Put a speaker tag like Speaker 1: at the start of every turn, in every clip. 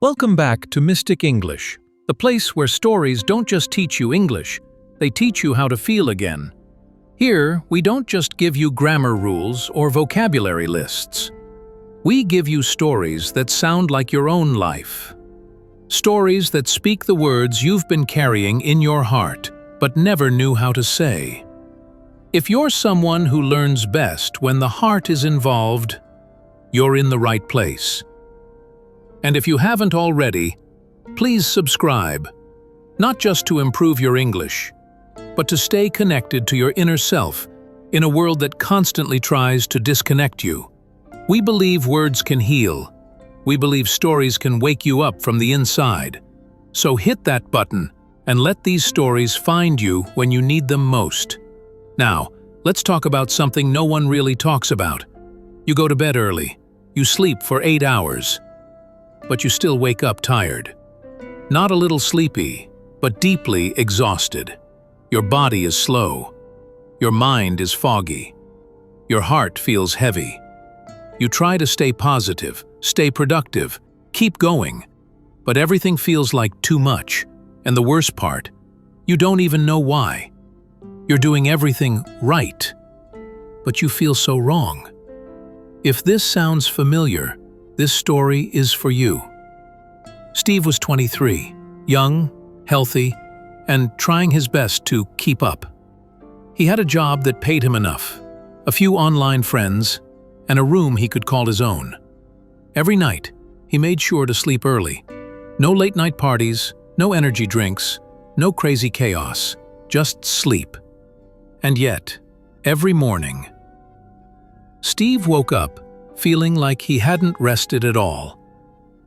Speaker 1: Welcome back to Mystic English, the place where stories don't just teach you English, they teach you how to feel again. Here, we don't just give you grammar rules or vocabulary lists. We give you stories that sound like your own life. Stories that speak the words you've been carrying in your heart, but never knew how to say. If you're someone who learns best when the heart is involved, you're in the right place. And if you haven't already, please subscribe, not just to improve your English, but to stay connected to your inner self in a world that constantly tries to disconnect you. We believe words can heal. We believe stories can wake you up from the inside. So hit that button and let these stories find you when you need them most. Now, let's talk about something no one really talks about. You go to bed early. You sleep for 8 hours. But you still wake up tired. Not a little sleepy, but deeply exhausted. Your body is slow. Your mind is foggy. Your heart feels heavy. You try to stay positive, stay productive, keep going, but everything feels like too much. And the worst part, you don't even know why. You're doing everything right, but you feel so wrong. If this sounds familiar, this story is for you. Steve was 23, young, healthy, and trying his best to keep up. He had a job that paid him enough, a few online friends, and a room he could call his own. Every night, he made sure to sleep early. No late-night parties, no energy drinks, no crazy chaos, just sleep. And yet, every morning, Steve woke up feeling like he hadn't rested at all.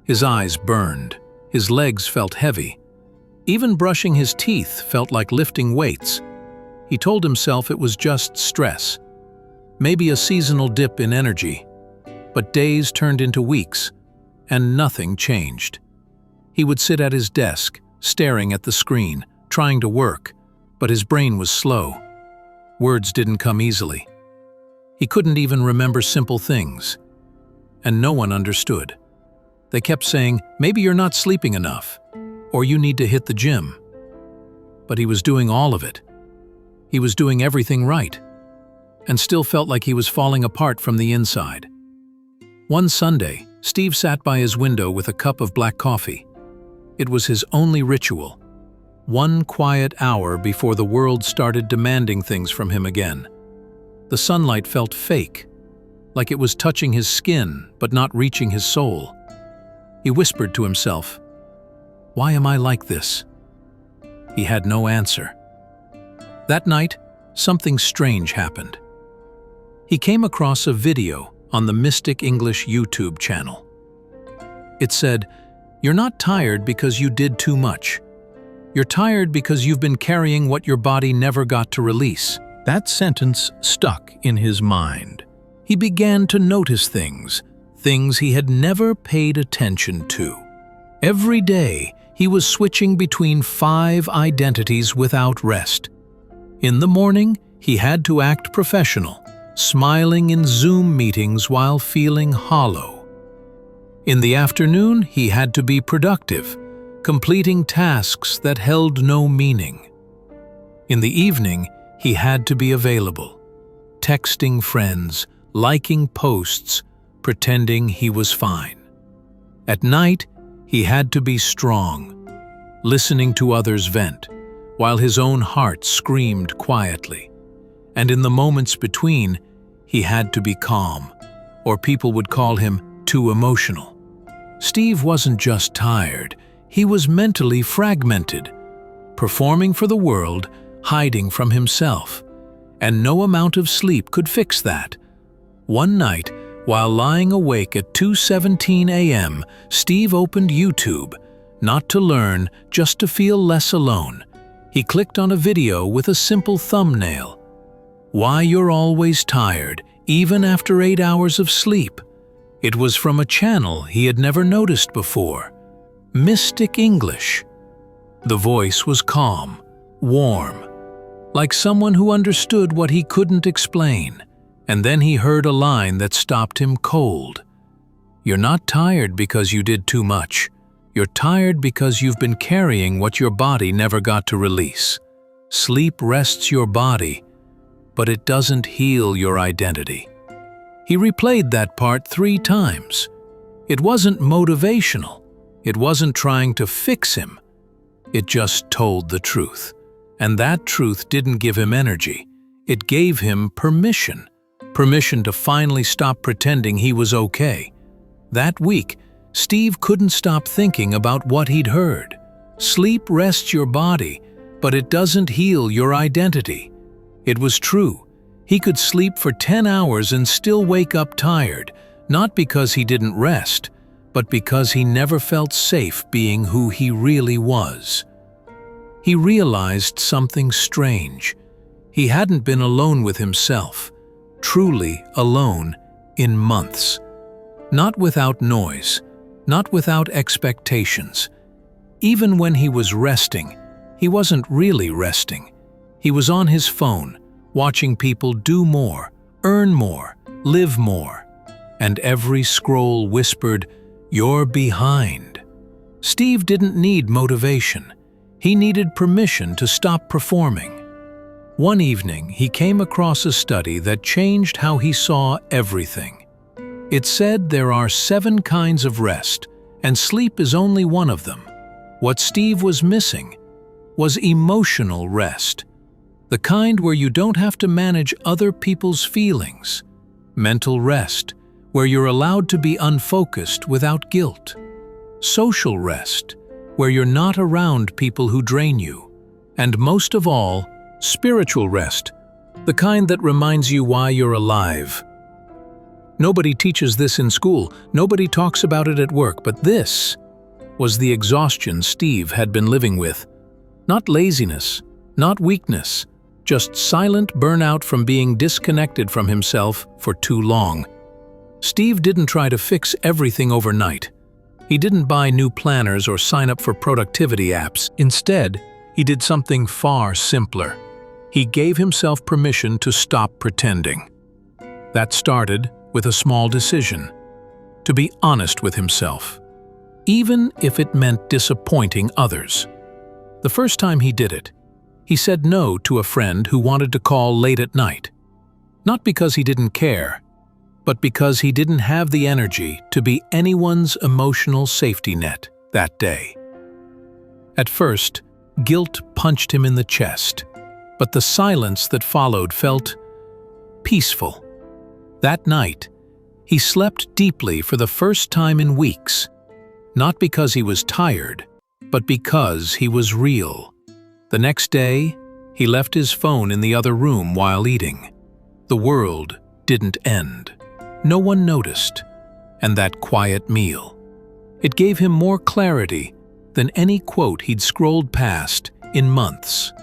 Speaker 1: His eyes burned, his legs felt heavy. Even brushing his teeth felt like lifting weights. He told himself it was just stress, maybe a seasonal dip in energy. But days turned into weeks, and nothing changed. He would sit at his desk, staring at the screen, trying to work, but his brain was slow. Words didn't come easily. He couldn't even remember simple things. And no one understood. They kept saying, maybe you're not sleeping enough, or you need to hit the gym. But he was doing all of it. He was doing everything right, and still felt like he was falling apart from the inside. One Sunday, Steve sat by his window with a cup of black coffee. It was his only ritual. One quiet hour before the world started demanding things from him again. The sunlight felt fake, like it was touching his skin but not reaching his soul. He whispered to himself, "Why am I like this?" He had no answer. That night, something strange happened. He came across a video on the Mystic English YouTube channel. It said, "You're not tired because you did too much. You're tired because you've been carrying what your body never got to release." That sentence stuck in his mind. He began to notice things he had never paid attention to. Every day, he was switching between 5 identities without rest. In the morning, he had to act professional, smiling in Zoom meetings while feeling hollow. In the afternoon, he had to be productive, completing tasks that held no meaning. In the evening, he had to be available, texting friends, liking posts, pretending he was fine. At night, he had to be strong, listening to others vent, while his own heart screamed quietly. And in the moments between, he had to be calm, or people would call him too emotional. Steve wasn't just tired, he was mentally fragmented, performing for the world, hiding from himself. And no amount of sleep could fix that. One night, while lying awake at 2:17 a.m., Steve opened YouTube, not to learn, just to feel less alone. He clicked on a video with a simple thumbnail. "Why You're Always Tired, Even After 8 Hours of Sleep." It was from a channel he had never noticed before. Mystic English. The voice was calm, warm, like someone who understood what he couldn't explain. And then he heard a line that stopped him cold. "You're not tired because you did too much. You're tired because you've been carrying what your body never got to release. Sleep rests your body, but it doesn't heal your identity. He replayed that part 3 times. It wasn't motivational. It wasn't trying to fix him. It just told the truth. And that truth didn't give him energy. It gave him permission. Permission to finally stop pretending he was okay. That week, Steve couldn't stop thinking about what he'd heard. Sleep rests your body, but it doesn't heal your identity. It was true. He could sleep for 10 hours and still wake up tired, not because he didn't rest, but because he never felt safe being who he really was. He realized something strange. He hadn't been alone with himself, truly alone, in months. Not without noise, not without expectations. Even when he was resting, he wasn't really resting. He was on his phone, watching people do more, earn more, live more. And every scroll whispered, "You're behind." Steve didn't need motivation. He needed permission to stop performing. One evening, he came across a study that changed how he saw everything. It said there are 7 kinds of rest, and sleep is only one of them. What Steve was missing was emotional rest, the kind where you don't have to manage other people's feelings. Mental rest, where you're allowed to be unfocused without guilt. Social rest, where you're not around people who drain you. And most of all, spiritual rest, the kind that reminds you why you're alive. Nobody teaches this in school, nobody talks about it at work, but this was the exhaustion Steve had been living with. Not laziness, not weakness, just silent burnout from being disconnected from himself for too long. Steve didn't try to fix everything overnight. He didn't buy new planners or sign up for productivity apps. Instead, he did something far simpler. He gave himself permission to stop pretending. That started with a small decision: to be honest with himself, even if it meant disappointing others. The first time he did it, he said no to a friend who wanted to call late at night. Not because he didn't care, but because he didn't have the energy to be anyone's emotional safety net that day. At first, guilt punched him in the chest, but the silence that followed felt peaceful. That night, he slept deeply for the first time in weeks, not because he was tired, but because he was real. The next day, he left his phone in the other room while eating. The world didn't end. No one noticed. And that quiet meal, it gave him more clarity than any quote he'd scrolled past in months.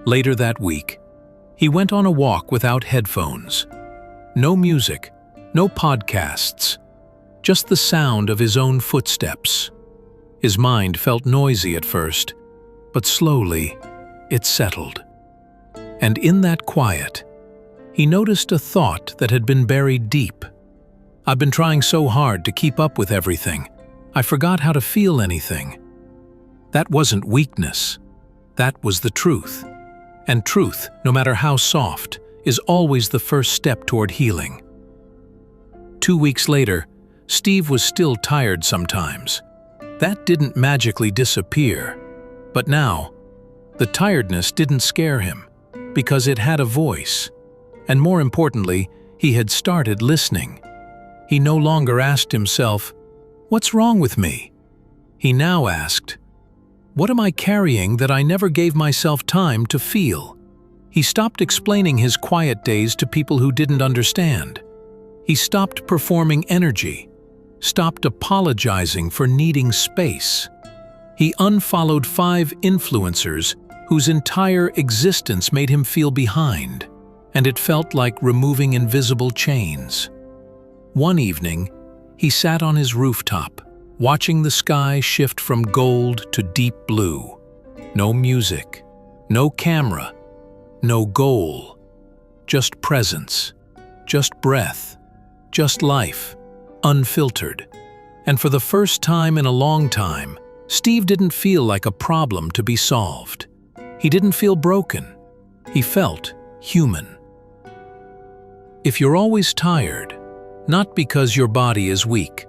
Speaker 1: Later that week, he went on a walk without headphones. No music, no podcasts, just the sound of his own footsteps. His mind felt noisy at first, but slowly it settled. And in that quiet, he noticed a thought that had been buried deep. "I've been trying so hard to keep up with everything. I forgot how to feel anything." That wasn't weakness. That was the truth. And truth, no matter how soft, is always the first step toward healing. 2 weeks later, Steve was still tired sometimes. That didn't magically disappear. But now, the tiredness didn't scare him, because it had a voice. And more importantly, he had started listening. He no longer asked himself, "What's wrong with me?" He now asked, "What am I carrying that I never gave myself time to feel?" He stopped explaining his quiet days to people who didn't understand. He stopped performing energy, stopped apologizing for needing space. He unfollowed 5 influencers whose entire existence made him feel behind, and it felt like removing invisible chains. One evening, he sat on his rooftop, watching the sky shift from gold to deep blue. No music, no camera, no goal, just presence, just breath, just life, unfiltered. And for the first time in a long time, Steve didn't feel like a problem to be solved. He didn't feel broken. He felt human. If you're always tired, not because your body is weak,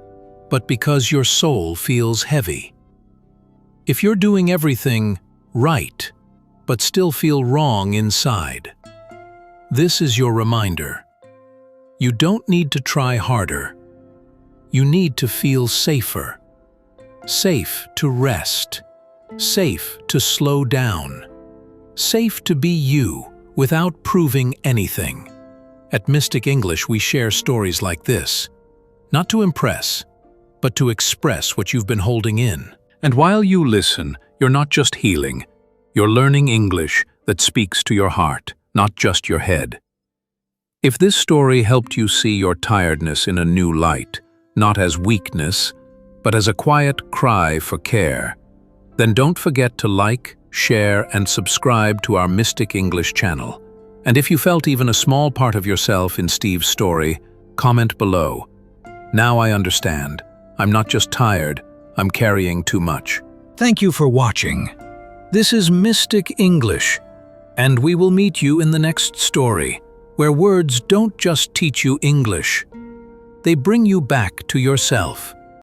Speaker 1: but because your soul feels heavy. If you're doing everything right, but still feel wrong inside, this is your reminder. You don't need to try harder. You need to feel safer. Safe to rest. Safe to slow down. Safe to be you without proving anything. At Mystic English, we share stories like this, not to impress, but to express what you've been holding in. And while you listen, you're not just healing, you're learning English that speaks to your heart, not just your head. If this story helped you see your tiredness in a new light, not as weakness, but as a quiet cry for care, then don't forget to like, share, and subscribe to our Mystic English channel. And if you felt even a small part of yourself in Steve's story, comment below. Now I understand. I'm not just tired, I'm carrying too much. Thank you for watching. This is Mystic English, and we will meet you in the next story, where words don't just teach you English. They bring you back to yourself.